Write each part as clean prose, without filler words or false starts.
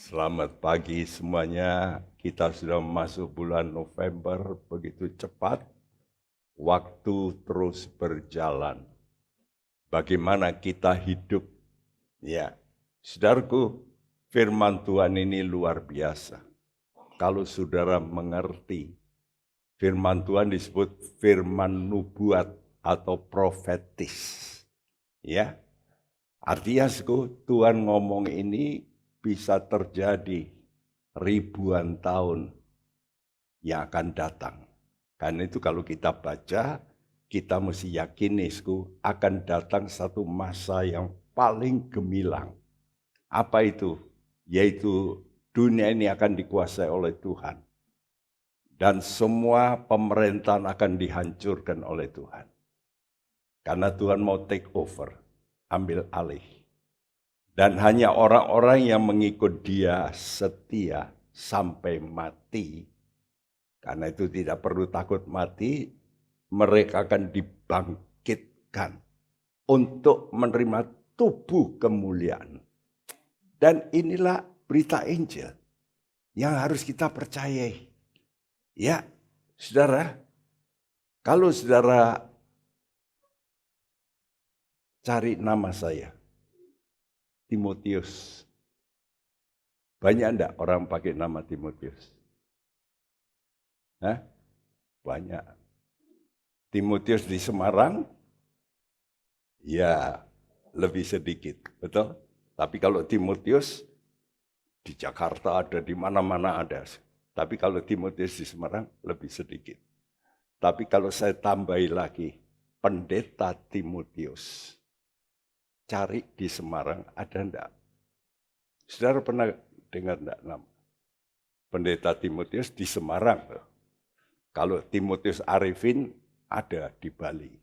Selamat pagi semuanya. Kita sudah masuk bulan November, begitu cepat. Waktu terus berjalan. Bagaimana kita hidup? Ya, saudaraku, firman Tuhan ini luar biasa. Kalau saudara mengerti, firman Tuhan disebut firman nubuat atau profetis. Ya, artinya Tuhan ngomong ini bisa terjadi ribuan tahun yang akan datang. Karena itu kalau kita baca, kita mesti yakin akan datang satu masa yang paling gemilang. Apa itu? Yaitu dunia ini akan dikuasai oleh Tuhan. Dan semua pemerintahan akan dihancurkan oleh Tuhan. Karena Tuhan mau take over, ambil alih. Dan hanya orang-orang yang mengikut dia setia sampai mati. Karena itu tidak perlu takut mati, mereka akan dibangkitkan untuk menerima tubuh kemuliaan. Dan inilah berita Injil yang harus kita percayai. Ya, saudara, kalau saudara cari nama saya, Timotius. Banyak enggak orang pakai nama Timotius? Hah? Banyak. Timotius di Semarang, ya lebih sedikit, betul? Tapi kalau Timotius di Jakarta ada, di mana-mana ada. Tapi kalau Timotius di Semarang lebih sedikit. Tapi kalau saya tambahi lagi, Pendeta Timotius. Cari di Semarang ada enggak? Saudara pernah dengar enggak nama? Pendeta Timotius di Semarang. Kalau Timotius Arifin ada di Bali.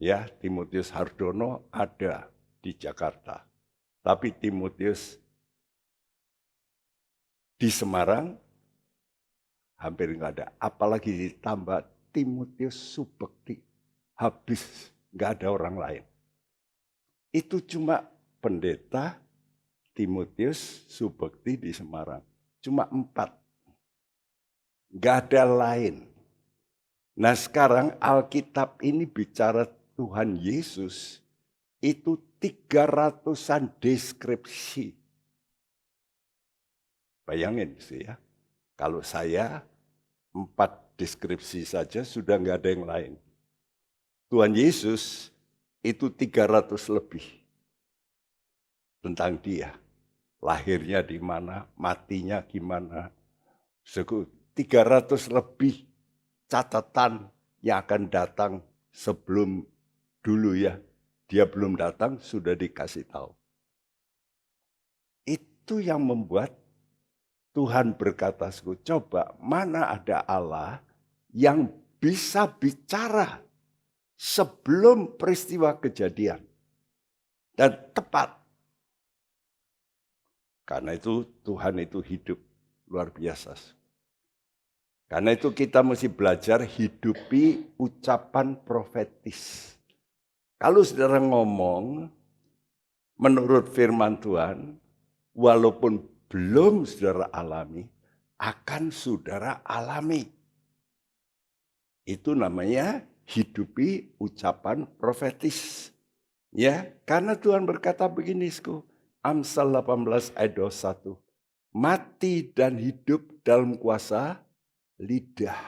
Ya, Timotius Hardono ada di Jakarta. Tapi Timotius di Semarang hampir nggak ada. Apalagi ditambah Timotius Subekti. Habis, nggak ada orang lain. Itu cuma pendeta Timotius Subekti di Semarang. Cuma 4. Nggak ada lain. Nah sekarang Alkitab ini bicara Tuhan Yesus. Itu 300-an deskripsi. Bayangin sih ya. Kalau saya 4 deskripsi saja sudah nggak ada yang lain. Tuhan Yesus itu 300 lebih tentang dia. Lahirnya di mana, matinya gimana. 300 lebih catatan yang akan datang sebelum dulu ya. Dia belum datang sudah dikasih tahu. Itu yang membuat Tuhan berkata, coba mana ada Allah yang bisa bicara sebelum peristiwa kejadian. Dan tepat. Karena itu Tuhan itu hidup luar biasa. Karena itu kita mesti belajar hidupi ucapan profetis. Kalau saudara ngomong menurut firman Tuhan, walaupun belum saudara alami, akan saudara alami. Itu namanya hidupi ucapan profetis. Ya, karena Tuhan berkata begini, Amsal 18 ayat 21. Mati dan hidup dalam kuasa lidah.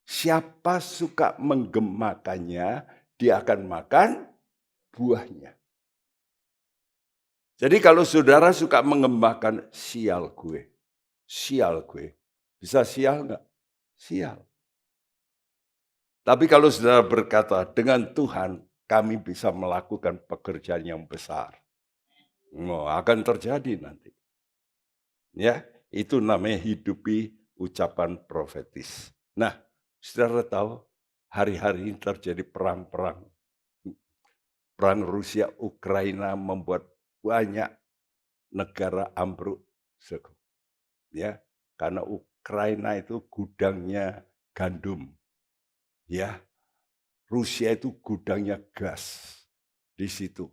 Siapa suka menggemakannya, dia akan makan buahnya. Jadi kalau saudara suka mengembangkan sial gue. Bisa sial enggak? Sial. Tapi kalau saudara berkata, dengan Tuhan kami bisa melakukan pekerjaan yang besar. Akan terjadi nanti. Ya, itu namanya hidupi ucapan profetis. Nah, saudara tahu hari-hari ini terjadi perang-perang. Perang Rusia Ukraina membuat banyak negara ambruk. Ya, karena Ukraina itu gudangnya gandum. Ya, Rusia itu gudangnya gas di situ,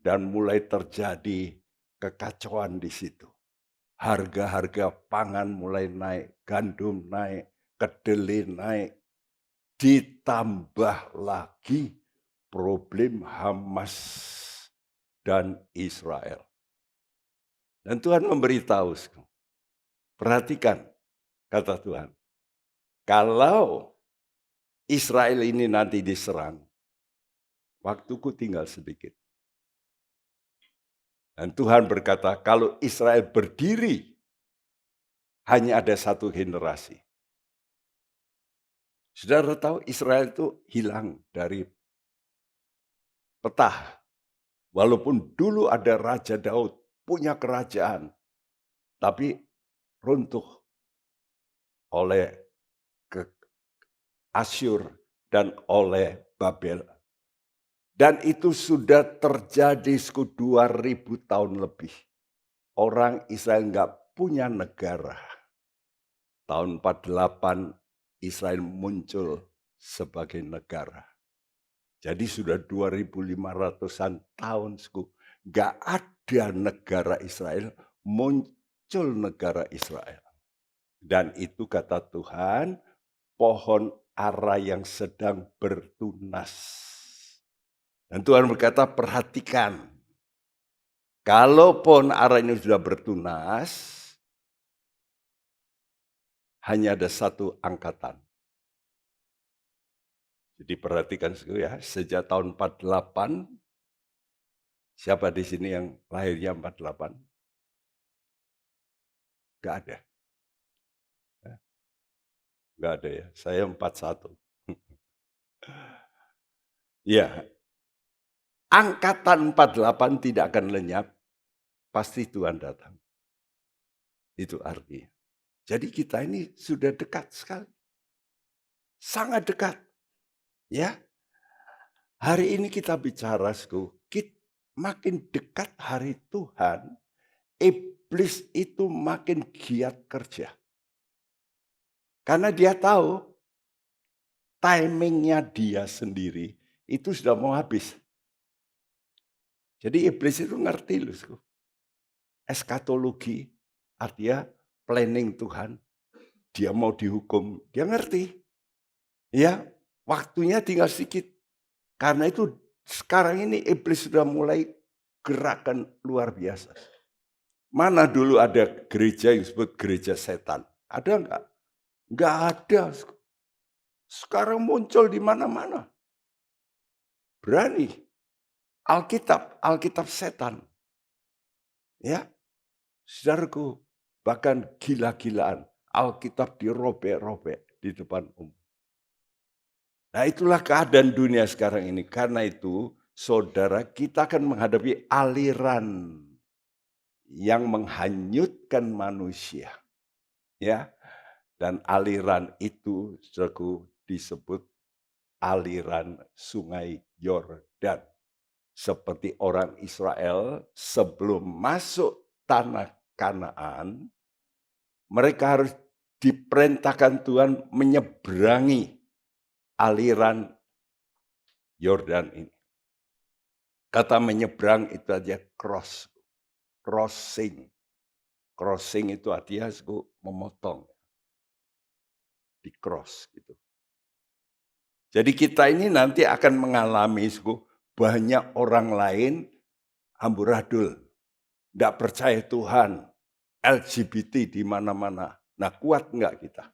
dan mulai terjadi kekacauan di situ. harga-harga pangan mulai naik, gandum naik, kedelai naik, ditambah lagi problem Hamas dan Israel. Dan Tuhan memberitahu, perhatikan kata Tuhan, kalau Israel ini nanti diserang, waktuku tinggal sedikit. Dan Tuhan berkata, kalau Israel berdiri, hanya ada satu generasi. Saudara tahu Israel itu hilang dari peta. Walaupun dulu ada Raja Daud, punya kerajaan, tapi runtuh oleh Asyur dan oleh Babel. Dan itu sudah terjadi 2000 tahun lebih. Orang Israel nggak punya negara. Tahun 48 Israel muncul sebagai negara. Jadi sudah 2500-an tahun nggak ada negara Israel, muncul negara Israel. Dan itu kata Tuhan, pohon ara yang sedang bertunas. Dan Tuhan berkata, perhatikan, kalau pohon ara ini sudah bertunas, hanya ada satu angkatan. Jadi perhatikan ya, sejak tahun 48, siapa di sini yang lahirnya 48? Gak ada. Gak ada ya, saya 41. Ya, angkatan 48 tidak akan lenyap, pasti Tuhan datang. Itu artinya. Jadi kita ini sudah dekat sekali. Sangat dekat. Ya, hari ini kita bicara, makin dekat hari Tuhan, iblis itu makin giat kerja. Karena dia tahu timingnya dia sendiri itu sudah mau habis. Jadi iblis itu ngerti loh. Eskatologi artinya planning Tuhan. Dia mau dihukum, dia ngerti. Ya, waktunya tinggal sedikit. Karena itu sekarang ini iblis sudah mulai gerakan luar biasa. Mana dulu ada gereja yang disebut gereja setan? Ada enggak? Enggak ada. Sekarang muncul di mana-mana. Berani. Alkitab setan. Ya. Saudaraku, bahkan gila-gilaan. Alkitab dirobek-robek di depan umum. Nah, itulah keadaan dunia sekarang ini. Karena itu, saudara, kita akan menghadapi aliran yang menghanyutkan manusia. Ya. Dan aliran itu, saudaraku, disebut aliran sungai Yordan. Seperti orang Israel sebelum masuk tanah Kanaan, mereka harus diperintahkan Tuhan menyeberangi aliran Yordan ini. Kata menyeberang itu aja crossing. Crossing itu artinya memotong. Di cross gitu. Jadi kita ini nanti akan mengalami banyak orang lain amburadul. Tidak percaya Tuhan. LGBT di mana-mana. Nah, kuat enggak kita?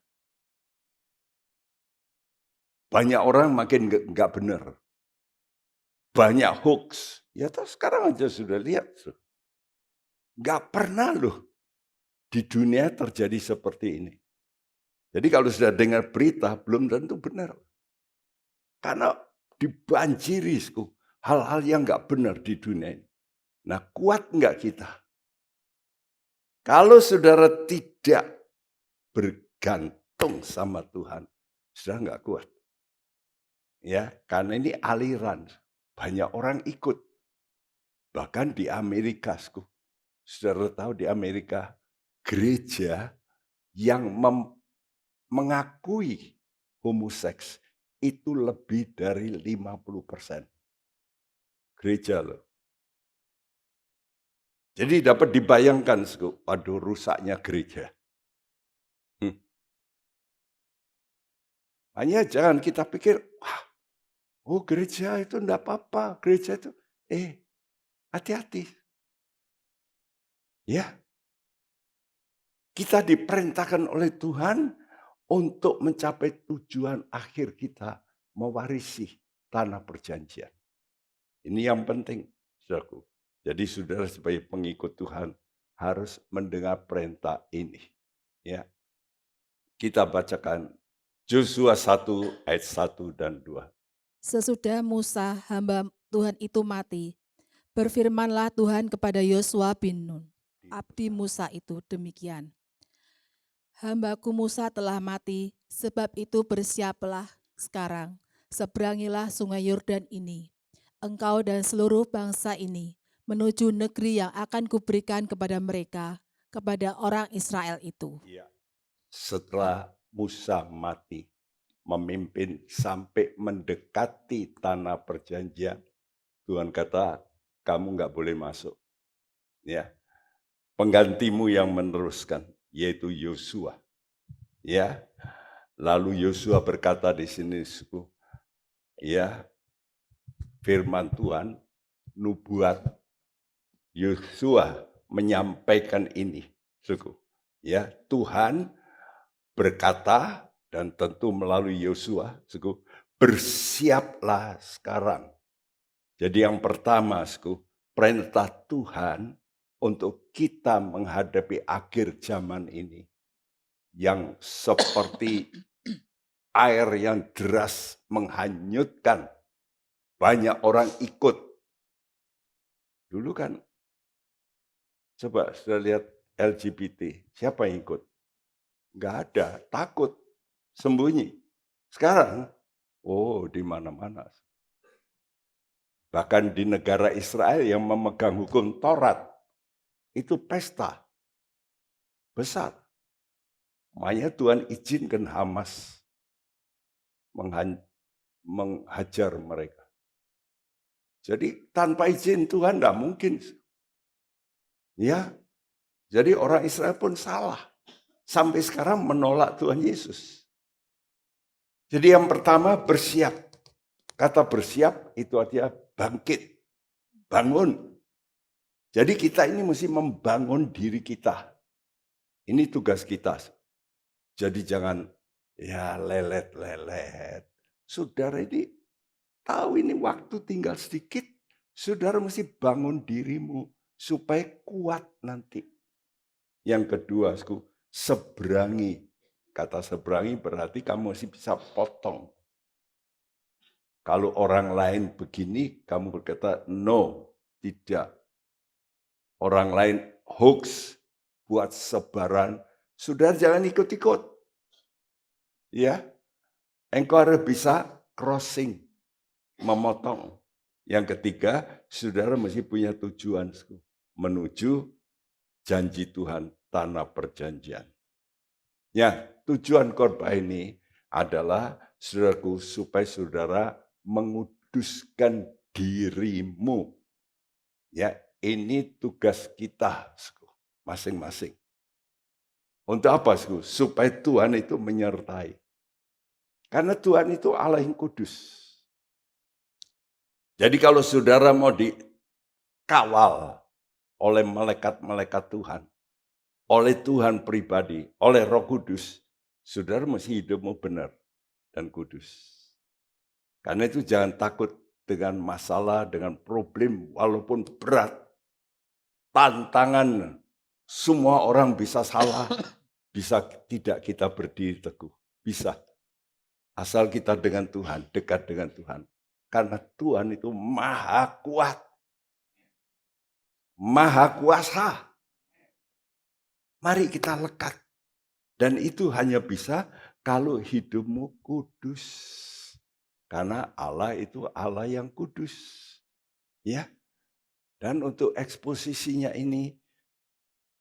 Banyak orang makin enggak benar. Banyak hoax. Ya toh sekarang aja sudah lihat. Enggak pernah loh di dunia terjadi seperti ini. Jadi kalau sudah dengar berita belum tentu benar. Karena dibanjiri hal-hal yang enggak benar di dunia ini. Nah, kuat enggak kita? Kalau saudara tidak bergantung sama Tuhan, sudah enggak kuat. Ya, karena ini aliran. Banyak orang ikut. Bahkan di Amerika, saudara tahu di Amerika, gereja yang mengakui homoseks itu lebih dari 50%. Gereja loh. Jadi dapat dibayangkan, waduh rusaknya gereja. Hanya jangan kita pikir, wah, oh gereja itu enggak apa-apa, gereja itu, hati-hati. Ya, kita diperintahkan oleh Tuhan untuk mencapai tujuan akhir kita, mewarisi tanah perjanjian. Ini yang penting, saudaraku. Jadi saudara sebagai pengikut Tuhan harus mendengar perintah ini. Ya, kita bacakan Yosua 1 ayat 1 dan 2. Sesudah Musa hamba Tuhan itu mati, berfirmanlah Tuhan kepada Yosua bin Nun, abdi Musa itu demikian. Hambaku Musa telah mati, sebab itu bersiaplah sekarang, seberangilah sungai Yordan ini, engkau dan seluruh bangsa ini, menuju negeri yang akan kuberikan kepada mereka, kepada orang Israel itu. Ya. Setelah Musa mati, memimpin sampai mendekati tanah perjanjian, Tuhan kata, kamu nggak boleh masuk. Ya, penggantimu yang meneruskan, yaitu Yosua. Ya, lalu Yosua berkata di sini, ya, firman Tuhan, nubuat Yosua menyampaikan ini, suku. Ya, Tuhan berkata dan tentu melalui Yosua, suku, bersiaplah sekarang. Jadi yang pertama, suku, perintah Tuhan untuk kita menghadapi akhir zaman ini yang seperti air yang deras menghanyutkan, banyak orang ikut. Dulu kan, coba sudah lihat LGBT, siapa yang ikut? Nggak ada, takut, sembunyi. Sekarang, oh di mana-mana. Bahkan di negara Israel yang memegang hukum Taurat, itu pesta besar. Makanya Tuhan izinkan Hamas menghajar mereka. Jadi tanpa izin Tuhan tidak mungkin. Ya, jadi orang Israel pun salah. Sampai sekarang menolak Tuhan Yesus. Jadi yang pertama bersiap. Kata bersiap itu artinya bangkit, bangun. Jadi kita ini mesti membangun diri kita. Ini tugas kita. Jadi jangan ya lelet-lelet. Saudara ini tahu ini waktu tinggal sedikit. Saudara mesti bangun dirimu supaya kuat nanti. Yang kedua, seberangi. Kata seberangi berarti kamu mesti bisa potong. Kalau orang lain begini, kamu berkata, no, tidak. Orang lain hoax, buat sebaran, saudara jangan ikut-ikut. Ya, engkau harus bisa crossing, memotong. Yang ketiga, saudara mesti punya tujuan menuju janji Tuhan, tanah perjanjian. Ya, tujuan khotbah ini adalah saudaraku supaya saudara menguduskan dirimu. Ya, ini tugas kita masing-masing. Untuk apa? Supaya Tuhan itu menyertai. Karena Tuhan itu Allah yang kudus. Jadi kalau saudara mau dikawal oleh malaikat-malaikat Tuhan, oleh Tuhan pribadi, oleh Roh Kudus, saudara mesti hidupmu benar dan kudus. Karena itu jangan takut dengan masalah, dengan problem, walaupun berat, tantangan, semua orang bisa salah, bisa tidak kita berdiri teguh. Bisa. Asal kita dengan Tuhan, dekat dengan Tuhan. Karena Tuhan itu maha kuat. Maha kuasa. Mari kita lekat. Dan itu hanya bisa kalau hidupmu kudus. Karena Allah itu Allah yang kudus. Ya. Dan untuk eksposisinya ini,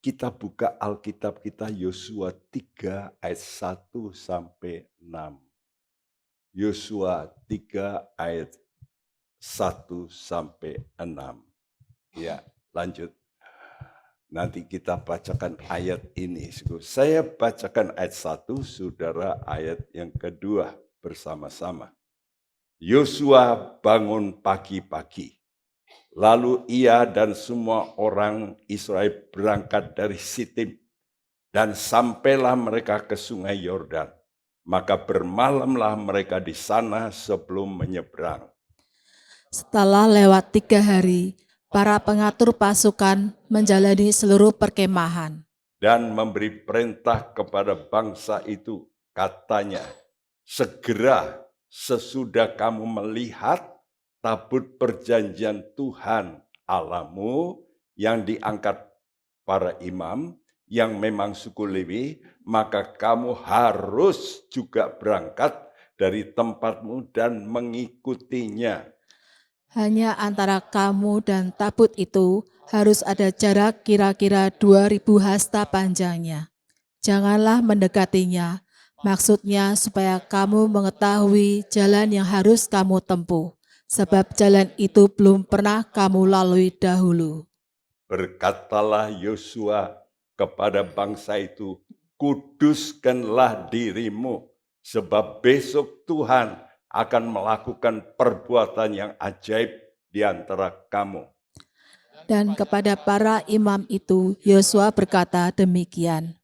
kita buka Alkitab kita Yosua 3 ayat 1 sampai 6. Yosua 3 ayat 1 sampai 6. Ya, lanjut. Nanti kita bacakan ayat ini. Saya bacakan ayat 1, saudara ayat yang kedua bersama-sama. Yosua bangun pagi-pagi. Lalu ia dan semua orang Israel berangkat dari Sitim. Dan sampailah mereka ke sungai Yordan. Maka bermalamlah mereka di sana sebelum menyeberang. Setelah lewat 3 hari, para pengatur pasukan menjalani seluruh perkemahan. Dan memberi perintah kepada bangsa itu, katanya, segera sesudah kamu melihat tabut perjanjian Tuhan Allahmu yang diangkat para imam, yang memang suku Lewi, maka kamu harus juga berangkat dari tempatmu dan mengikutinya. Hanya antara kamu dan tabut itu harus ada jarak kira-kira 2000 hasta panjangnya. Janganlah mendekatinya, maksudnya supaya kamu mengetahui jalan yang harus kamu tempuh, sebab jalan itu belum pernah kamu lalui dahulu. Berkatalah Yosua kepada bangsa itu, kuduskanlah dirimu, sebab besok Tuhan akan melakukan perbuatan yang ajaib di antara kamu. Dan kepada para imam itu, Yosua berkata demikian,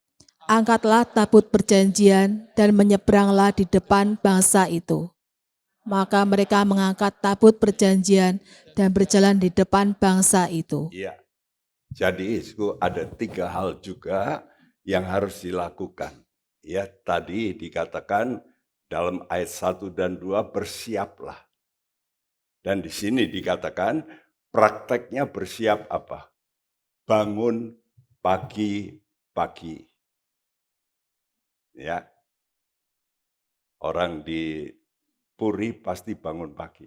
angkatlah tabut perjanjian dan menyeberanglah di depan bangsa itu. Maka mereka mengangkat tabut perjanjian dan berjalan di depan bangsa itu. Ya, jadi ada 3 hal juga yang harus dilakukan. Ya, tadi dikatakan dalam ayat 1 dan 2 bersiaplah. Dan di sini dikatakan prakteknya bersiap apa? Bangun pagi-pagi. Ya. Orang di Puri pasti bangun pagi.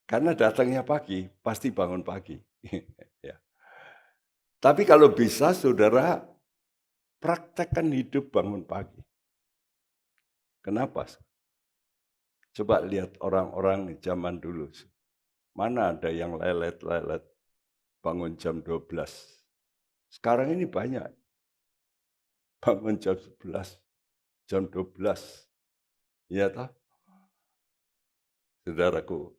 Karena datangnya pagi, pasti bangun pagi. Ya. Tapi kalau bisa saudara praktekkan hidup bangun pagi. Kenapa? Coba lihat orang-orang zaman dulu. Mana ada yang lelet-lelet bangun jam 12. Sekarang ini banyak. Bangun jam 11, jam 12. Ya toh? Saudaraku,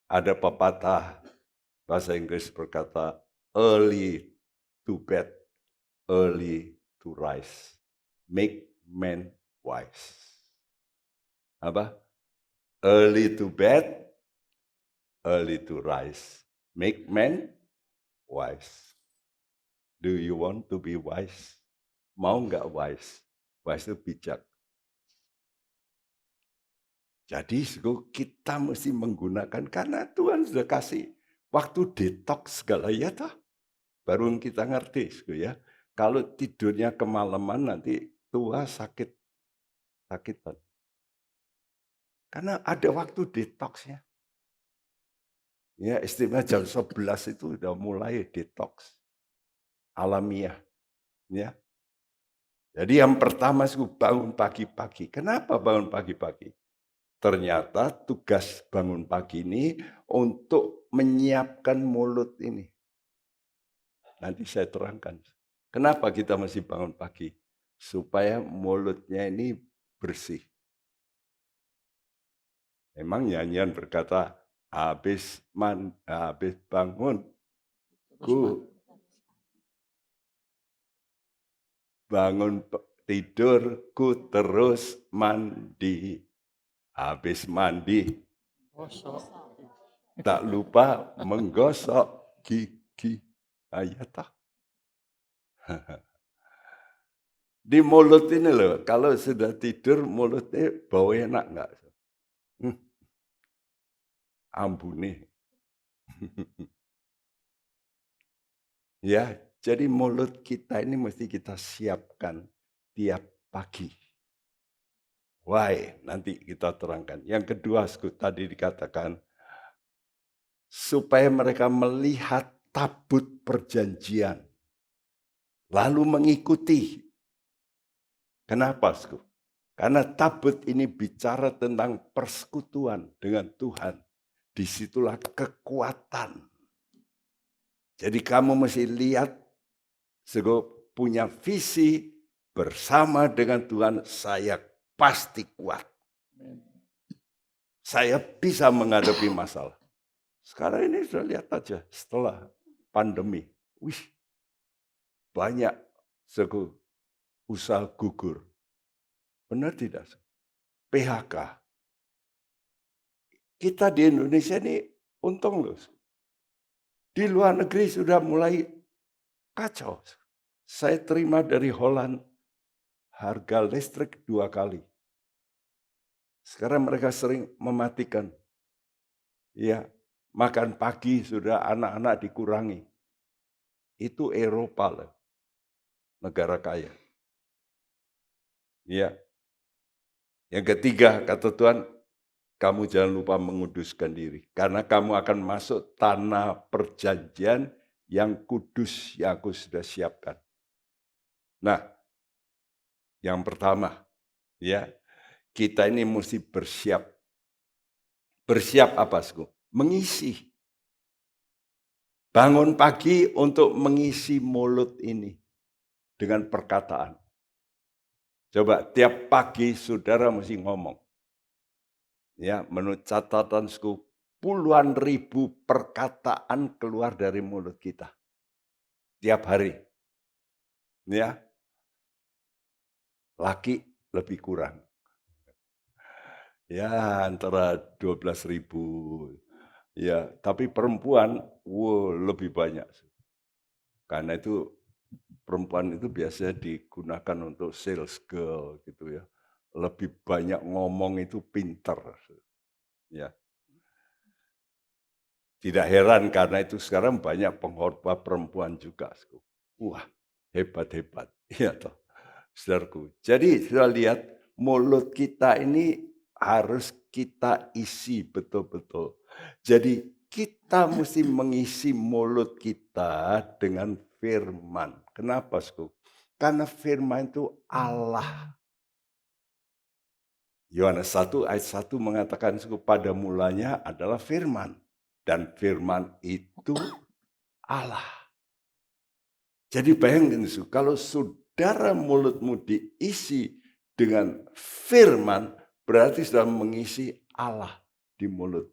ada pepatah bahasa Inggris berkata, early to bed, early to rise. Make men wise. Apa? Early to bed, early to rise. Make men wise. Do you want to be wise? Mau nggak wise? Wise itu bijak. Jadi kita mesti menggunakan, karena Tuhan sudah kasih waktu detox segala ya toh. Baru kita ngerti ya. Kalau tidurnya kemalaman nanti tua sakitan. Karena ada waktu detoxnya. Ya, istimewa jam 11 itu udah mulai detox alamiah. Ya. Jadi yang pertama bangun pagi-pagi. Kenapa bangun pagi-pagi? Ternyata tugas bangun pagi ini untuk menyiapkan mulut ini. Nanti saya terangkan. Kenapa kita mesti bangun pagi? Supaya mulutnya ini bersih. Memang nyanyian berkata, habis bangun, bangun tidurku terus mandi. Habis mandi, tak lupa menggosok gigi. Ayatah. Di mulut ini loh, kalau sudah tidur mulutnya bau enak enggak? Ambune. Ya, jadi mulut kita ini mesti kita siapkan tiap pagi. Why? Nanti kita terangkan. Yang kedua, tadi dikatakan, supaya mereka melihat tabut perjanjian. Lalu mengikuti. Kenapa, Karena tabut ini bicara tentang persekutuan dengan Tuhan. Disitulah kekuatan. Jadi kamu mesti lihat, punya visi bersama dengan Tuhan, saya pasti kuat. Saya bisa menghadapi masalah. Sekarang ini sudah lihat aja setelah pandemi. Wih, banyak usaha gugur. Benar tidak? PHK. Kita di Indonesia ini untung loh. Di luar negeri sudah mulai kacau. Saya terima dari Holland harga listrik 2 kali. Sekarang mereka sering mematikan. Ya, makan pagi sudah anak-anak dikurangi. Itu Eropa loh. Negara kaya. Ya. Yang ketiga, kata Tuhan, kamu jangan lupa menguduskan diri. Karena kamu akan masuk tanah perjanjian yang kudus yang aku sudah siapkan. Nah, yang pertama, ya, kita ini mesti bersiap. Bersiap apa, Sku? Mengisi. Bangun pagi untuk mengisi mulut ini dengan perkataan. Coba tiap pagi saudara mesti ngomong. Ya, menurut catatanku, puluhan ribu perkataan keluar dari mulut kita. Tiap hari. Ya. Laki lebih kurang. Ya, antara 12.000. Ya, tapi perempuan lebih banyak. Karena itu perempuan itu biasanya digunakan untuk sales girl gitu ya. Lebih banyak ngomong itu pinter. Ya. Tidak heran karena itu sekarang banyak pengkhotbah perempuan juga. Wah, hebat-hebat. Iya toh. Saudaraku. Jadi sudah lihat mulut kita ini harus kita isi betul-betul. Jadi kita mesti mengisi mulut kita dengan firman. Kenapa, Sku? Karena firman itu Allah. Yohanes 1 ayat 1 mengatakan, Sku, pada mulanya adalah firman. Dan firman itu Allah. Jadi bayangkan, Sku, kalau saudara mulutmu diisi dengan firman, berarti sudah mengisi Allah di mulut.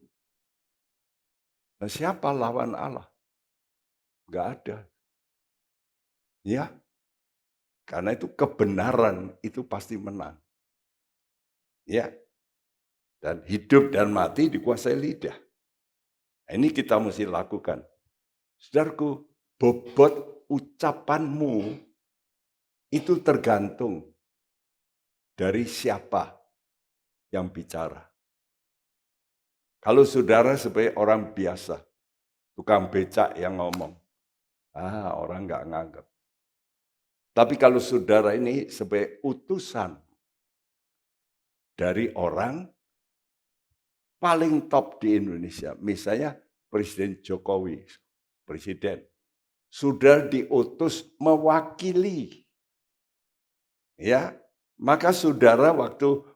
Nah, siapa lawan Allah? Enggak ada. Ya. Karena itu kebenaran itu pasti menang. Ya. Dan hidup dan mati dikuasai lidah. Nah, ini kita mesti lakukan. Saudaraku, bobot ucapanmu itu tergantung dari siapa yang bicara. Kalau saudara sebagai orang biasa, tukang becak yang ngomong, orang nggak nganggap. Tapi kalau saudara ini sebagai utusan dari orang paling top di Indonesia, misalnya Presiden Jokowi, presiden, sudah diutus mewakili. Ya, maka saudara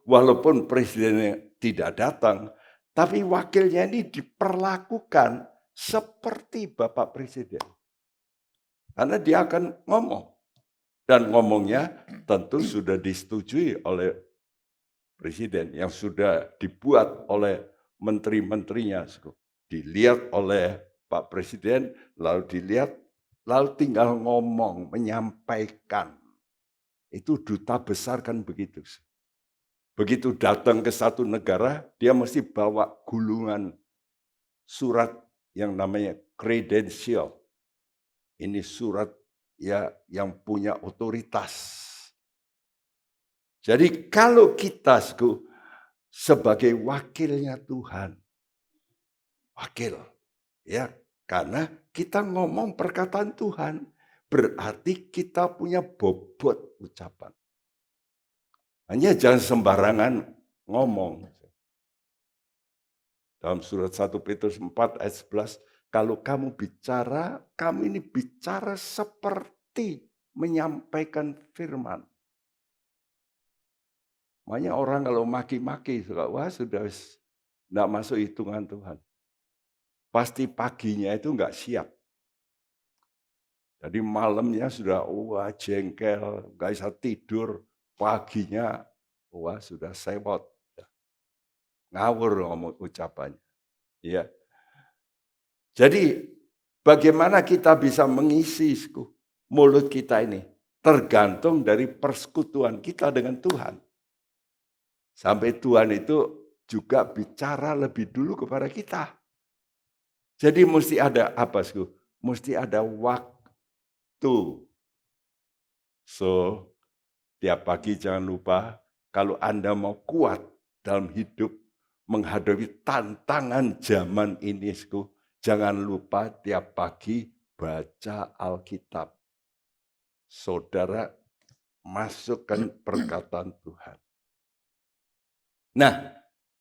walaupun presidennya tidak datang, tapi wakilnya ini diperlakukan seperti Bapak Presiden. Karena dia akan ngomong. Dan ngomongnya tentu sudah disetujui oleh Presiden yang sudah dibuat oleh menteri-menterinya. Dilihat oleh Pak Presiden, lalu tinggal ngomong, menyampaikan. Itu duta besar kan begitu. Begitu datang ke satu negara, dia mesti bawa gulungan surat yang namanya kredensial. Ini surat ya yang punya otoritas. Jadi kalau kita sebagai wakilnya Tuhan, wakil, ya, karena kita ngomong perkataan Tuhan, berarti kita punya bobot ucapan. Hanya jangan sembarangan ngomong. Dalam surat 1 Petrus 4 ayat 11, kalau kamu ini bicara seperti menyampaikan firman. Makanya orang kalau maki-maki, wah sudah tidak masuk hitungan Tuhan. Pasti paginya itu enggak siap. Jadi malamnya sudah jengkel, nggak bisa tidur. Paginya sudah sewot. Ngawur ngomong ucapannya. Ya. Jadi bagaimana kita bisa mengisi mulut kita ini? Tergantung dari persekutuan kita dengan Tuhan. Sampai Tuhan itu juga bicara lebih dulu kepada kita. Jadi mesti ada apa, mesti ada waktu. So, tiap pagi jangan lupa, kalau Anda mau kuat dalam hidup, menghadapi tantangan zaman ini, jangan lupa tiap pagi baca Alkitab. Saudara, masukkan perkataan Tuhan. Nah,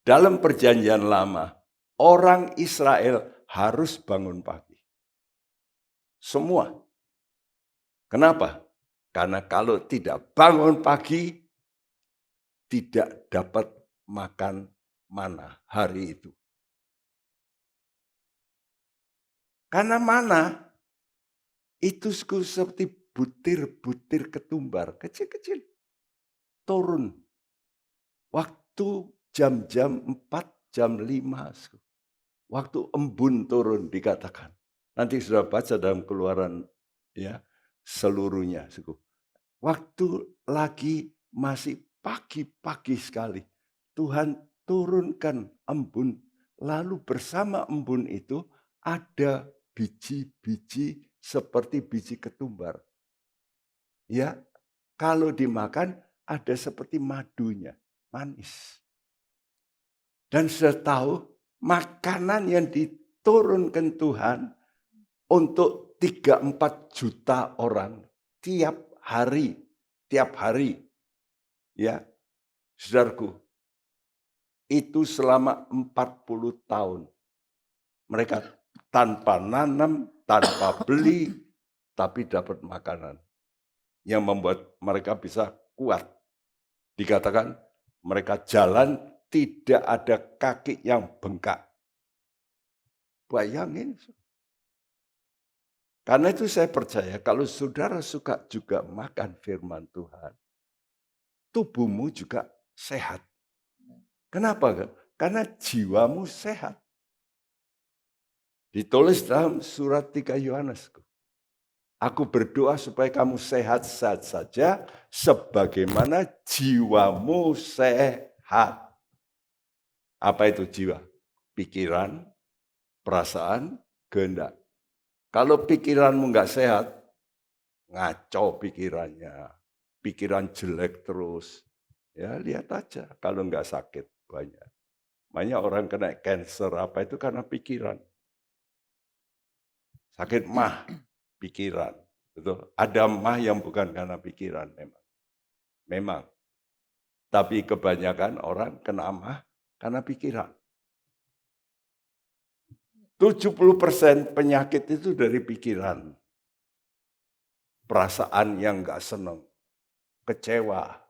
dalam perjanjian lama, orang Israel harus bangun pagi. Semua. Kenapa? Karena kalau tidak bangun pagi, tidak dapat makan mana hari itu. Karena mana itu seperti butir-butir ketumbar, kecil-kecil. Turun. Waktu jam-jam 4, jam 5. Waktu embun turun dikatakan. Nanti sudah baca dalam Keluaran ya seluruhnya. Waktu lagi masih pagi-pagi sekali. Tuhan turunkan embun. Lalu bersama embun itu ada biji-biji seperti biji ketumbar. Ya, kalau dimakan ada seperti madunya, manis. Dan sudah tahu makanan yang diturunkan Tuhan untuk 3-4 juta orang tiap hari. Ya, saudaraku, itu selama 40 tahun. Mereka tanpa nanam, tanpa beli, tapi dapat makanan. Yang membuat mereka bisa kuat. Dikatakan mereka jalan tidak ada kaki yang bengkak. Bayangin. Karena itu saya percaya kalau saudara suka juga makan firman Tuhan, tubuhmu juga sehat. Kenapa? Karena jiwamu sehat. Ditulis dalam surat 3 Yohanes. Aku berdoa supaya kamu sehat-sehat saja sebagaimana jiwamu sehat. Apa itu jiwa? Pikiran, perasaan, kehendak. Kalau pikiranmu nggak sehat, ngaco pikirannya. Pikiran jelek terus. Ya lihat aja kalau nggak sakit banyak. Banyak orang kena cancer apa itu karena pikiran. Sakit mah, pikiran. Betul. Ada mah yang bukan karena pikiran memang. Tapi kebanyakan orang kena mah karena pikiran. 70% penyakit itu dari pikiran. Perasaan yang gak senang, kecewa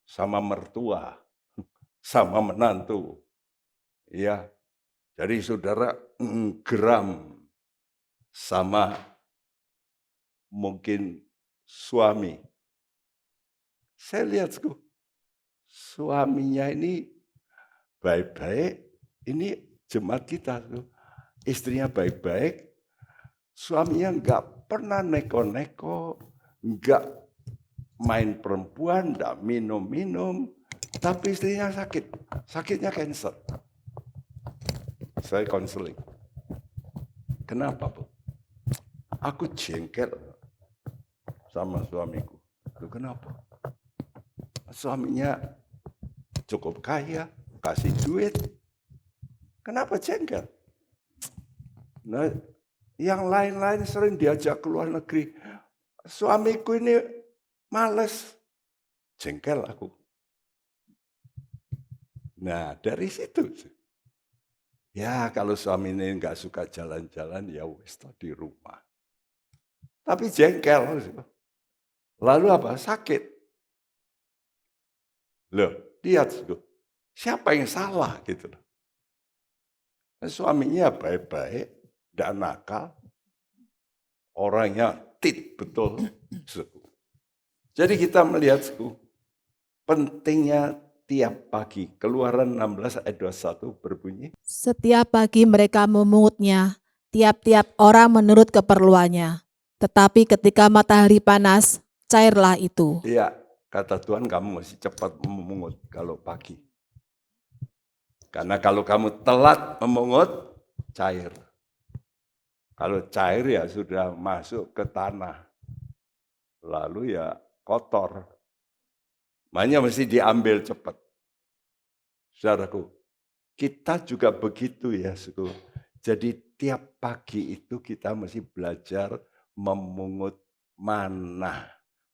sama mertua, sama menantu. Ya, jadi saudara geram sama mungkin suami. Saya lihat suaminya ini baik-baik, ini jemaat kita istrinya baik-baik, suaminya nggak pernah neko-neko, nggak main perempuan, nggak minum-minum, tapi istrinya sakit, sakitnya cancer. Saya konseling. Kenapa, Bu? Aku jengkel sama suamiku. Itu kenapa? Suaminya cukup kaya, kasih duit. Kenapa jengkel? Nah, yang lain-lain sering diajak ke luar negeri. Suamiku ini males. Jengkel aku. Nah, dari situ. Ya, kalau suami ini nggak suka jalan-jalan, ya wis di rumah. Tapi jengkel. Lalu apa? Sakit. Loh, lihat. Siapa yang salah gitu. Suaminya baik-baik, tidak nakal. Orangnya excited betul. Jadi kita melihat pentingnya tiap pagi. Keluaran 16 ayat 21 berbunyi. Setiap pagi mereka memungutnya, tiap-tiap orang menurut keperluannya. Tetapi ketika matahari panas, cairlah itu. Iya, kata Tuhan kamu masih cepat memungut kalau pagi. Karena kalau kamu telat memungut, cair. Kalau cair ya sudah masuk ke tanah. Lalu ya kotor. Makanya mesti diambil cepat. Saudaraku, kita juga begitu ya, suku. Jadi tiap pagi itu kita mesti belajar memungut mana.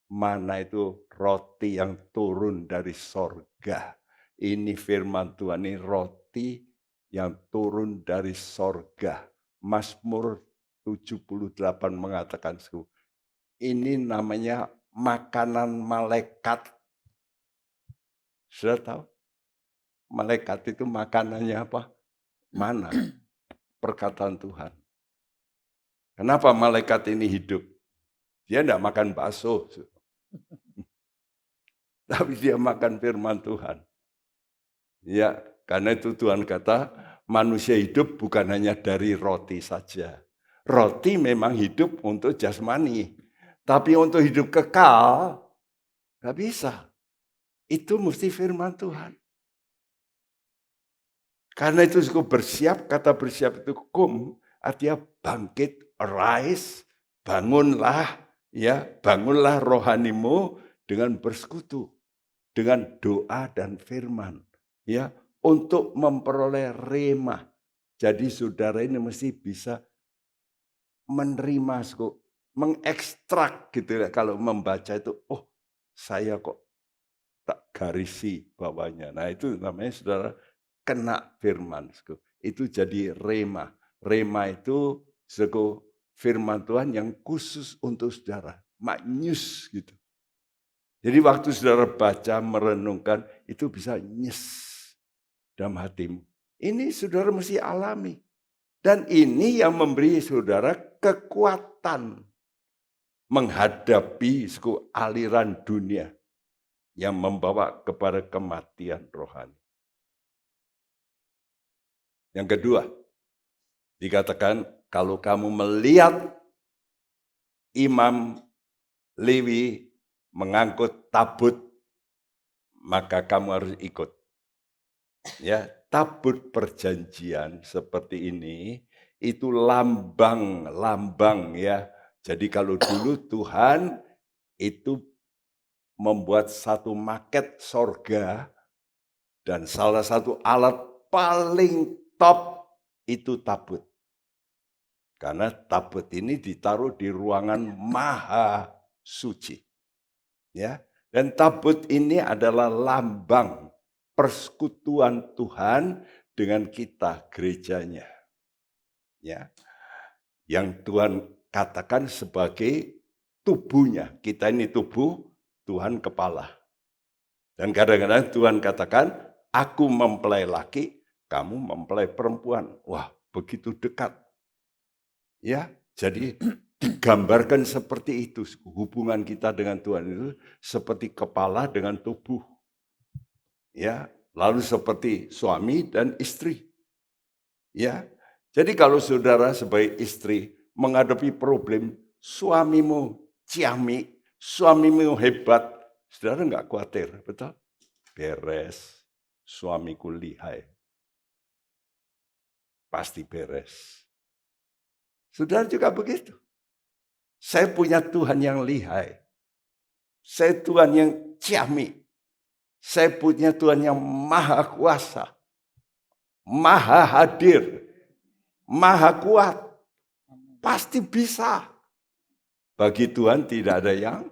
Mana itu roti yang turun dari sorga. Ini firman Tuhan, ini roti yang turun dari sorga. Mazmur 78 mengatakan, ini namanya makanan malaikat. Sudah tahu? Malaikat itu makanannya apa? Mana? Perkataan Tuhan. Kenapa malaikat ini hidup? Dia tidak makan bakso. Tapi dia makan firman Tuhan. Ya, karena itu Tuhan kata, manusia hidup bukan hanya dari roti saja. Roti memang hidup untuk jasmani. Tapi untuk hidup kekal, nggak bisa. Itu mesti firman Tuhan. Karena itu cukup bersiap, kata bersiap itu artinya bangkit, arise, bangunlah, ya, bangunlah rohanimu dengan bersekutu, dengan doa dan firman, ya, untuk memperoleh rema. Jadi saudara ini mesti bisa menerima, mengekstrak gitu ya, kalau membaca itu, oh saya kok tak garisi bawahnya. Nah itu namanya saudara kena firman. Itu jadi rema. Rema itu firman Tuhan yang khusus untuk saudara. Maknyus gitu. Jadi waktu saudara baca, merenungkan, itu bisa nyes dalam hatimu. Ini saudara mesti alami. Dan ini yang memberi saudara kekuatan menghadapi aliran dunia yang membawa kepada kematian rohani. Yang kedua, dikatakan kalau kamu melihat Imam Lewi mengangkut tabut, maka kamu harus ikut. Ya, tabut perjanjian seperti ini itu lambang ya. Jadi kalau dulu Tuhan itu membuat satu maket sorga dan salah satu alat paling top itu tabut. Karena tabut ini ditaruh di ruangan maha suci. Ya, dan tabut ini adalah lambang persekutuan Tuhan dengan kita gerejanya. Ya. Yang Tuhan katakan sebagai tubuhnya. Kita ini tubuh, Tuhan kepala. Dan kadang-kadang Tuhan katakan, aku mempelai laki, kamu mempelai perempuan. Wah, begitu dekat. Ya, jadi digambarkan seperti itu. Hubungan kita dengan Tuhan itu seperti kepala dengan tubuh. Ya, lalu seperti suami dan istri. Ya, jadi kalau saudara sebagai istri menghadapi problem suamimu ciamik, suamimu hebat, saudara enggak khawatir, betul? Beres, suamiku lihai. Pasti beres. Saudara juga begitu. Saya punya Tuhan yang lihai. Saya Tuhan yang ciamik. Saya punya Tuhan yang maha kuasa. Maha hadir. Maha kuat. Pasti bisa. Bagi Tuhan tidak ada yang.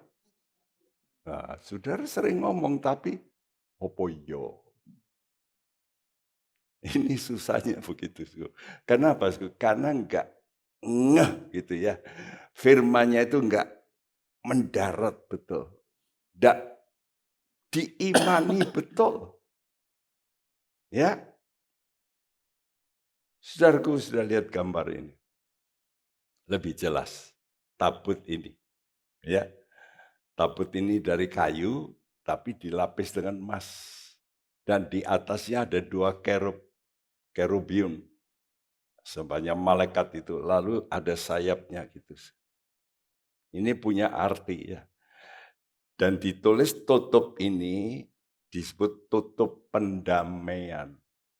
Nah, saudara sering ngomong tapi opo yo. Ini susahnya begitu. Kenapa? Karena enggak ngeh gitu ya. Firmannya itu enggak mendarat betul. Enggak diimani betul. Ya. Saudaraku sudah lihat gambar ini. Lebih jelas. Tabut ini. Ya, tabut ini dari kayu, tapi dilapis dengan emas. Dan di atasnya ada 2 kerubium. Sebanyak malaikat itu. Lalu ada sayapnya gitu. Ini punya arti ya. Dan ditulis tutup ini disebut tutup pendamaian.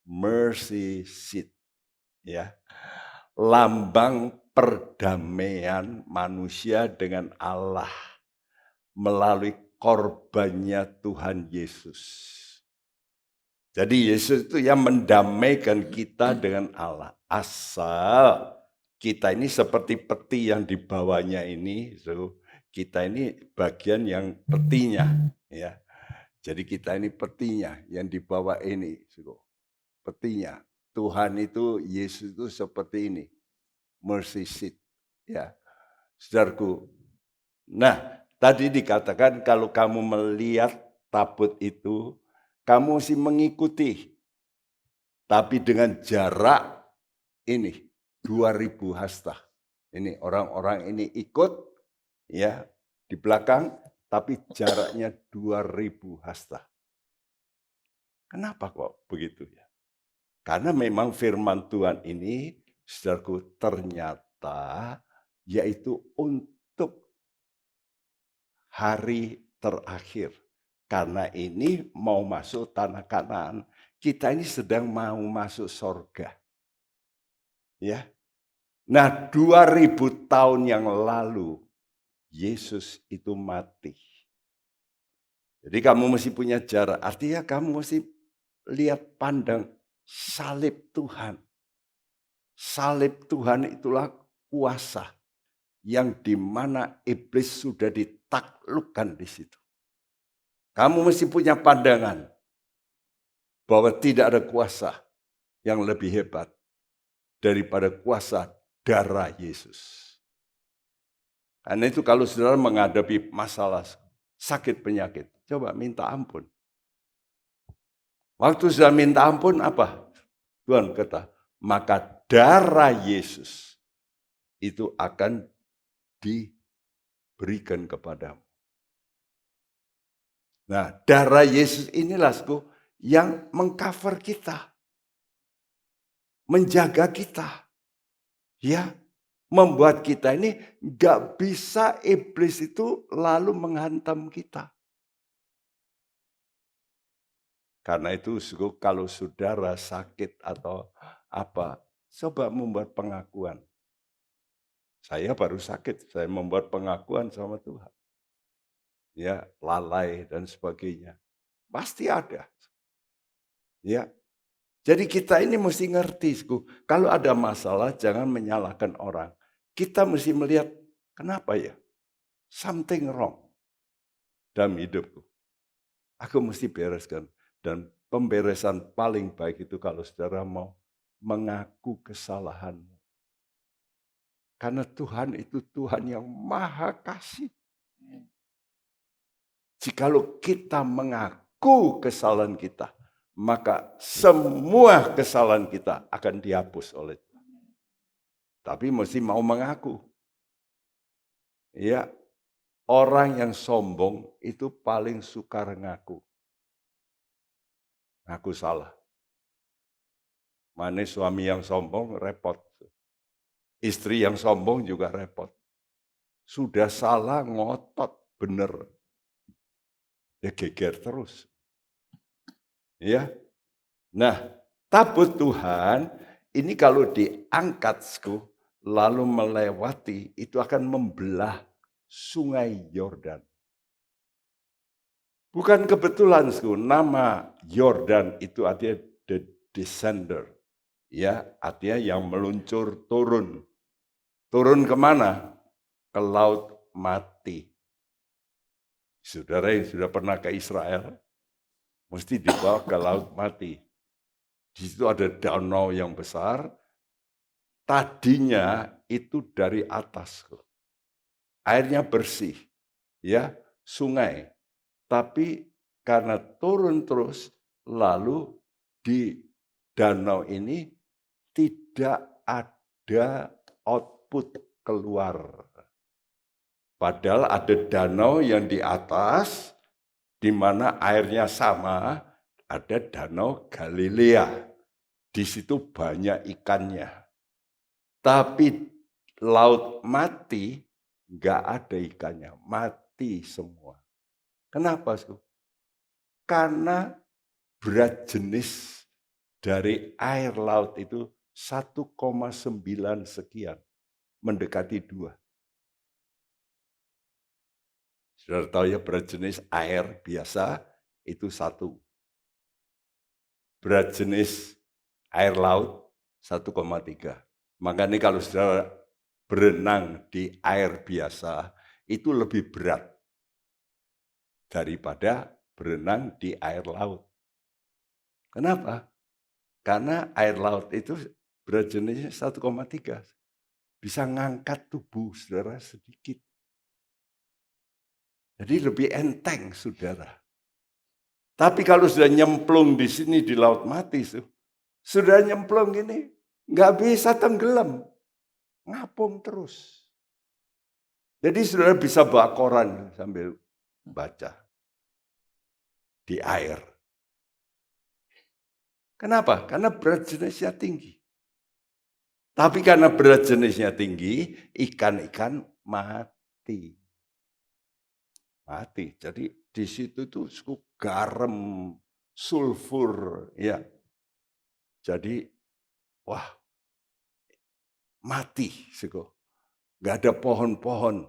Mercy seat. Ya. Lambang perdamaian manusia dengan Allah melalui korbannya Tuhan Yesus. Jadi Yesus itu yang mendamaikan kita dengan Allah. Asal kita ini seperti peti yang dibawanya ini, kita ini bagian yang petinya, ya. Jadi kita ini petinya yang dibawa ini, petinya. Tuhan itu, Yesus itu seperti ini, mercy seat, ya, saudaraku. Nah, tadi dikatakan kalau kamu melihat tabut itu, kamu mesti mengikuti, tapi dengan jarak ini 2000 hasta. Ini orang-orang ini ikut ya di belakang, tapi jaraknya 2000 hasta. Kenapa kok begitu ya? Karena memang firman Tuhan ini, saudaraku, ternyata yaitu untuk hari terakhir. Karena ini mau masuk tanah Kanaan, kita ini sedang mau masuk sorga. Ya. Nah, 2000 tahun yang lalu Yesus itu mati. Jadi kamu mesti punya jarak. Artinya kamu mesti lihat pandang salib Tuhan. Salib Tuhan itulah kuasa yang dimana iblis sudah ditaklukkan di situ. Kamu mesti punya pandangan bahwa tidak ada kuasa yang lebih hebat daripada kuasa darah Yesus. Karena itu kalau saudara menghadapi masalah sakit penyakit, coba minta ampun. Waktu sudah minta ampun apa? Tuhan kata, maka darah Yesus itu akan diberikan kepadamu. Nah, darah Yesus inilah yang mengcover kita. Menjaga kita. Ya, membuat kita ini gak bisa iblis itu lalu menghantam kita. Karena itu kalau saudara sakit atau apa, coba membuat pengakuan. Saya baru sakit, saya membuat pengakuan sama Tuhan. Ya, lalai dan sebagainya. Pasti ada. Ya. Jadi kita ini mesti ngerti, kalau ada masalah jangan menyalahkan orang. Kita mesti melihat, kenapa ya? Something wrong dalam hidupku. Aku mesti bereskan. Dan pemberesan paling baik itu kalau saudara mau mengaku kesalahanmu. Karena Tuhan itu Tuhan yang maha kasih. Jikalau kita mengaku kesalahan kita, maka semua kesalahan kita akan dihapus oleh Tuhan. Tapi mesti mau mengaku. Ya, orang yang sombong itu paling sukar ngaku. Ngaku salah. Mana suami yang sombong repot. Istri yang sombong juga repot. Sudah salah ngotot bener. Ya geger terus. Ya. Nah, tabut Tuhan ini kalau diangkat lalu melewati itu akan membelah sungai Yordan. Bukan kebetulan nama Yordan itu artinya the descender. Ya, artinya yang meluncur turun. Turun kemana? Ke laut mati. Saudara yang sudah pernah ke Israel, mesti dibawa ke laut mati. Di situ ada danau yang besar. Tadinya itu dari atas. Airnya bersih. Ya, sungai. Tapi karena turun terus, lalu di danau ini tidak ada output keluar. Padahal ada danau yang di atas, di mana airnya sama, ada danau Galilea. Di situ banyak ikannya. Tapi laut mati, nggak ada ikannya, mati semua. Kenapa? Karena berat jenis dari air laut itu 1,9 sekian, mendekati 2. Saudara tahu ya, berat jenis air biasa itu 1. Berat jenis air laut 1,3. Makanya kalau saudara berenang di air biasa itu lebih berat daripada berenang di air laut. Kenapa? Karena air laut itu berat jenisnya 1,3. Bisa ngangkat tubuh saudara sedikit. Jadi lebih enteng saudara. Tapi kalau sudah nyemplung di sini di laut mati, sudah nyemplung ini nggak bisa tenggelam, ngapung terus. Jadi saudara bisa bawa koran sambil baca di air. Kenapa? Karena berat jenisnya tinggi. Tapi karena berat jenisnya tinggi, ikan-ikan mati. Mati. Jadi di situ tuh garam, sulfur, ya. Jadi, wah, mati. Nggak ada pohon-pohon.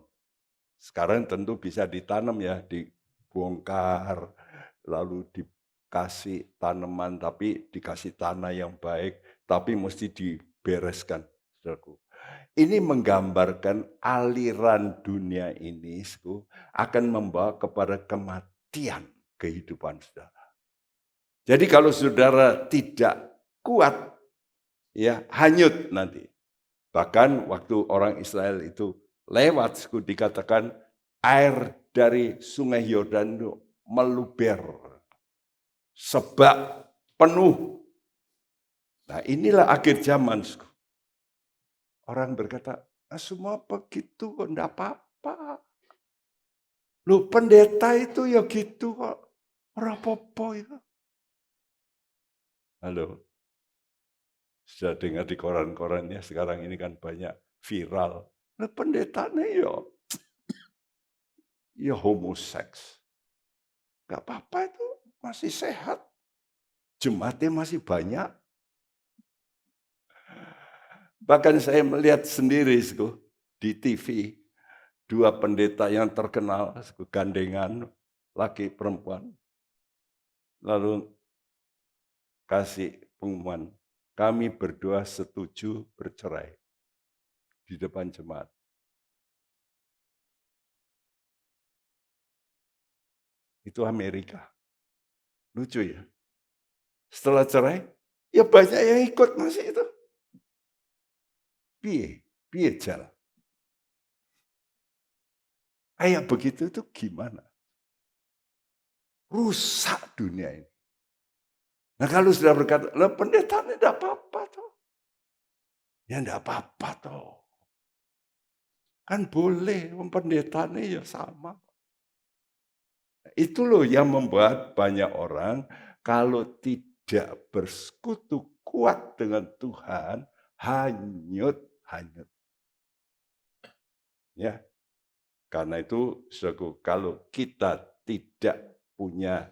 Sekarang tentu bisa ditanam ya, dibongkar, lalu dikasih tanaman, tapi dikasih tanah yang baik, tapi mesti dibereskan, saudaraku. Ini menggambarkan aliran dunia ini akan membawa kepada kematian kehidupan saudara. Jadi kalau saudara tidak kuat, ya hanyut nanti. Bahkan waktu orang Israel itu lewat, dikatakan air dari sungai Yordan itu meluber, sebab penuh. Nah inilah akhir zaman. Orang berkata, semua begitu kok, enggak apa-apa. Loh pendeta itu ya gitu kok, ora apa-apa itu. Halo, sudah dengar di koran-korannya sekarang ini kan banyak viral. Loh pendetanya ya homoseks. Enggak apa-apa itu, masih sehat. Jemaatnya masih banyak. Bahkan saya melihat sendiri di TV, 2 pendeta yang terkenal, gandengan, laki perempuan. Lalu kasih pengumuman, kami berdua setuju bercerai di depan jemaat. Itu Amerika. Lucu ya. Setelah cerai, ya banyak yang ikut masih itu. Piye jalan. Kayak begitu itu gimana? Rusak dunia ini. Nah kalau sudah berkata, lah pendeta ini tidak apa-apa toh. Ya tidak apa-apa toh. Kan boleh, pendeta ini ya sama. Itu loh yang membuat banyak orang kalau tidak bersekutu kuat dengan Tuhan, hanyut. Ya. Karena itu, saudaraku, kalau kita tidak punya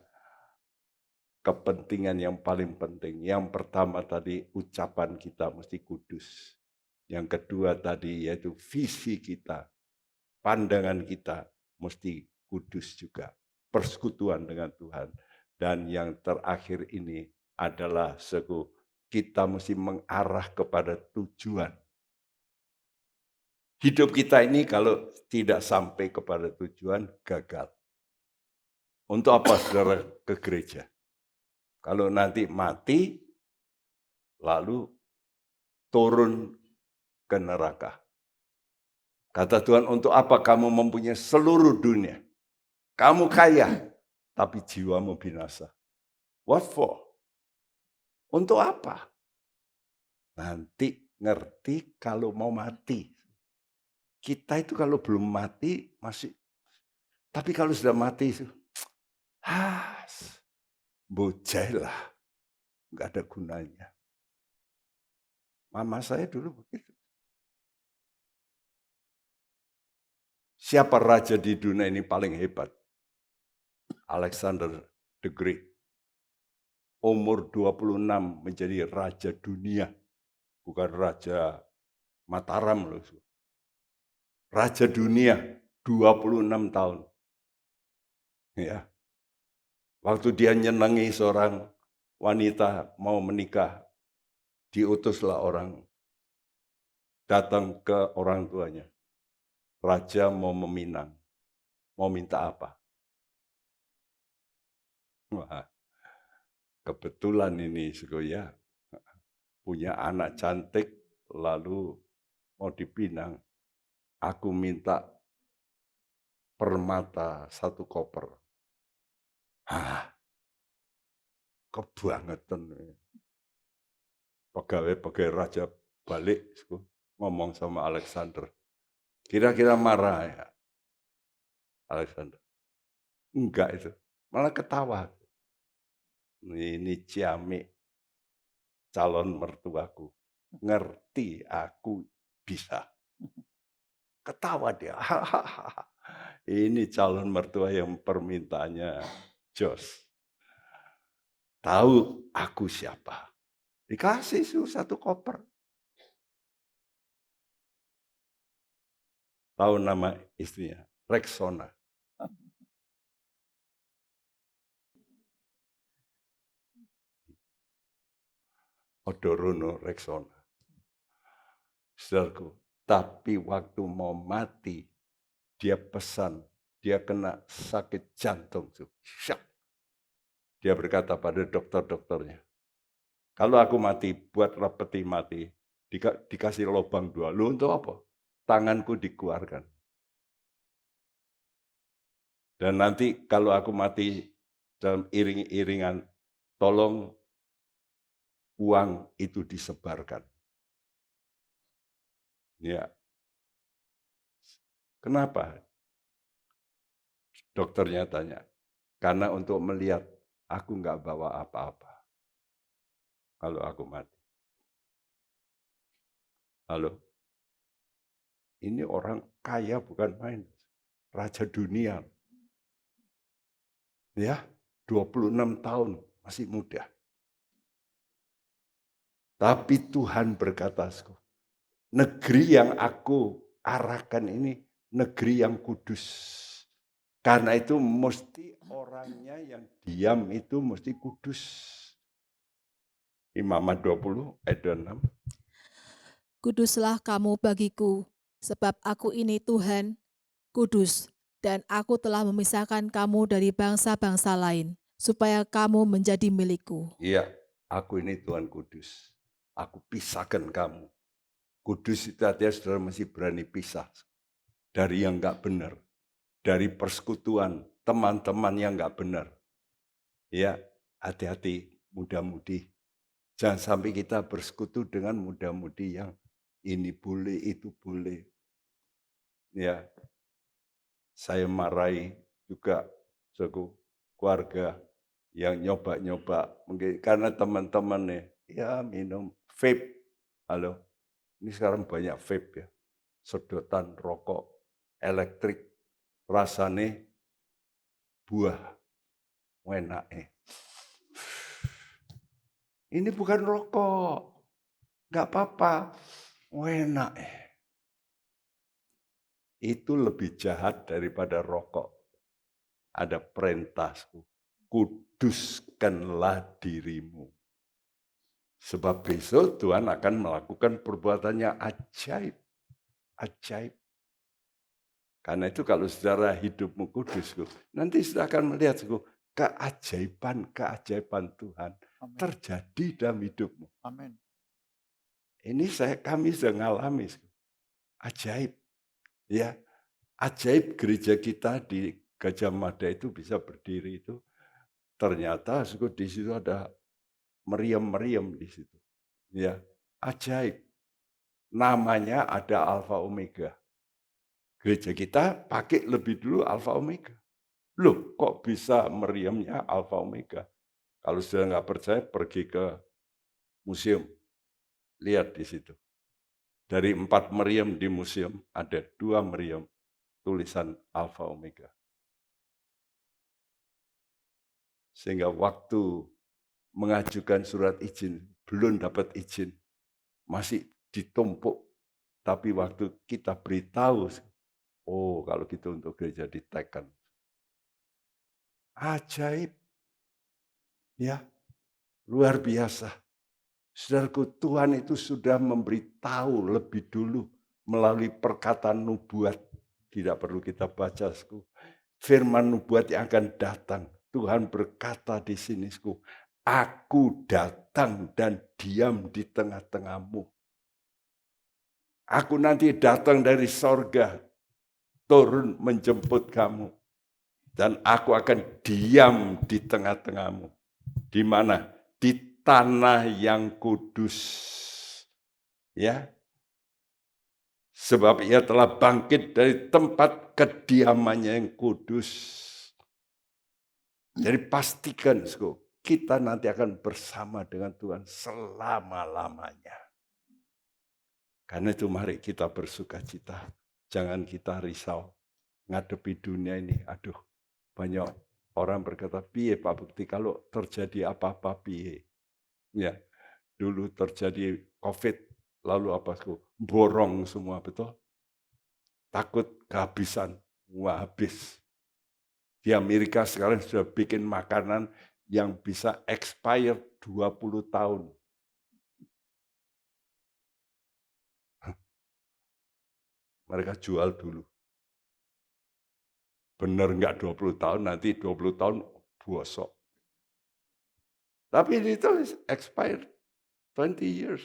kepentingan yang paling penting, yang pertama tadi ucapan kita mesti kudus. Yang kedua tadi yaitu visi kita, pandangan kita mesti kudus juga. Persekutuan dengan Tuhan. Dan yang terakhir ini adalah kita mesti mengarah kepada tujuan. Hidup kita ini kalau tidak sampai kepada tujuan, gagal. Untuk apa saudara ke gereja? Kalau nanti mati, lalu turun ke neraka. Kata Tuhan, untuk apa kamu mempunyai seluruh dunia? Kamu kaya, tapi jiwamu binasa. What for? Untuk apa? Nanti ngerti kalau mau mati. Kita itu kalau belum mati masih, tapi kalau sudah mati itu, bojai lah, nggak ada gunanya. Mama saya dulu begitu. Siapa raja di dunia ini paling hebat? Alexander the Great. Umur 26 menjadi raja dunia. Bukan raja Mataram loh. Raja dunia 26 tahun. Ya. Waktu dia nyenangi seorang wanita mau menikah, diutuslah orang datang ke orang tuanya. Raja mau meminang. Mau minta apa? Wah, kebetulan ini ya punya anak cantik lalu mau dipinang. Aku minta permata 1 koper. Kebangetan. Pegawai raja balik ngomong sama Alexander. Kira-kira marah ya Alexander? Enggak itu, malah ketawa. Ini ciamik calon mertuaku, ngerti aku bisa. Ketawa dia. Ini calon mertua yang permintaannya jos. Tahu aku siapa. Dikasih 1 koper. Tahu nama istrinya? Rexona. Odorono Rexona. Saudaraku, tapi waktu mau mati, dia pesan, dia kena sakit jantung. Syak. Dia berkata pada dokter-dokternya, kalau aku mati, buatlah peti mati, dikasih lubang 2. Lu untuk apa? Tanganku dikeluarkan. Dan nanti kalau aku mati dalam iring-iringan, tolong uang itu disebarkan. Ya. Kenapa? Dokternya tanya. Karena untuk melihat aku nggak bawa apa-apa. Kalau aku mati. Halo? Ini orang kaya bukan main. Raja dunia. Ya, 26 tahun. Masih muda. Tapi Tuhan berkata, negeri yang aku arahkan ini negeri yang kudus. Karena itu mesti orangnya yang diam itu mesti kudus. Imamat 20 ayat 26. Kuduslah kamu bagiku, sebab aku ini Tuhan, kudus, dan aku telah memisahkan kamu dari bangsa-bangsa lain, supaya kamu menjadi milikku. Iya, aku ini Tuhan kudus. Aku pisahkan kamu. Kudus itu artinya saudara mesti berani pisah. Dari yang enggak benar. Dari persekutuan teman-teman yang enggak benar. Ya, hati-hati muda-mudi. Jangan sampai kita bersekutu dengan muda-mudi yang ini boleh, itu boleh. Ya, saya marahi juga suku keluarga yang nyoba-nyoba. Mungkin karena teman-teman nih, ya minum vape. Halo, ini sekarang banyak vape ya. Sedotan rokok elektrik. Rasanya buah. Enak Ini bukan rokok. Enggak apa-apa. Enak Itu lebih jahat daripada rokok. Ada perintahku. Kuduskanlah dirimu. Sebab besok Tuhan akan melakukan perbuatannya ajaib. Ajaib. Karena itu kalau saudara hidupmu kudus, nanti saudara akan melihat keajaiban Tuhan Amin. terjadi dalam hidupmu. Amin. Ini kami sudah ngalami. Ajaib. Ya, ajaib gereja kita di Gajah Mada itu bisa berdiri itu. Ternyata di situ ada meriam-meriam di situ. Ya, ajaib. Namanya ada Alfa Omega. Gereja kita pakai lebih dulu Alfa Omega. Loh, kok bisa meriamnya Alfa Omega? Kalau sudah nggak percaya, pergi ke museum. Lihat di situ. Dari 4 meriam di museum, ada 2 meriam tulisan Alfa Omega. Sehingga waktu mengajukan surat izin, belum dapat izin, masih ditumpuk. Tapi waktu kita beritahu, oh kalau gitu untuk gereja ditekan. Ajaib. Ya, luar biasa. Saudaraku, Tuhan itu sudah memberitahu lebih dulu melalui perkataan nubuat. Tidak perlu kita baca, firman nubuat yang akan datang. Tuhan berkata di sini, aku datang dan diam di tengah-tengahmu. Aku nanti datang dari sorga, turun menjemput kamu. Dan aku akan diam di tengah-tengahmu. Di mana? Di tanah yang kudus. Ya. Sebab ia telah bangkit dari tempat kediamannya yang kudus. Jadi pastikan, kita nanti akan bersama dengan Tuhan selama-lamanya. Karena itu mari kita bersukacita. Jangan kita risau ngadepi dunia ini. Aduh, banyak orang berkata, piye Pak Bekti kalau terjadi apa-apa piye. Ya, dulu terjadi COVID, lalu apa? Borong semua, betul? Takut kehabisan, wah habis. Di Amerika sekarang sudah bikin makanan yang bisa expire 20 tahun. Mereka jual dulu. Benar enggak 20 tahun, nanti 20 tahun bosok. Tapi itu expired 20 years.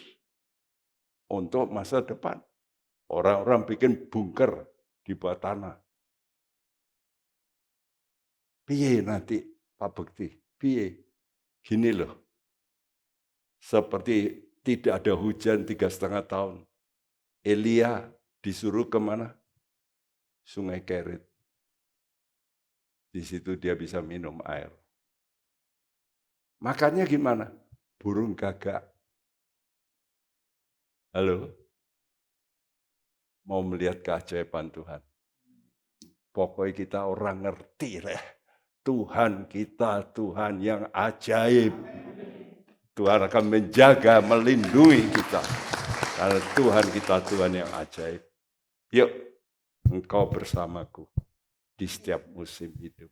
Untuk masa depan. Orang-orang bikin bunker di bawah tanah. Piye nanti Pak Bekti? Piye? Gini loh. Seperti tidak ada hujan 3,5 tahun. Elia disuruh kemana? Sungai Kerit. Di situ dia bisa minum air. Makannya gimana? Burung gagak. Halo? Mau melihat keajaiban Tuhan. Pokoknya kita orang ngerti lah. Tuhan kita, Tuhan yang ajaib. Tuhan akan menjaga, melindungi kita. Karena Tuhan kita, Tuhan yang ajaib. Yuk, engkau bersamaku di setiap musim hidup.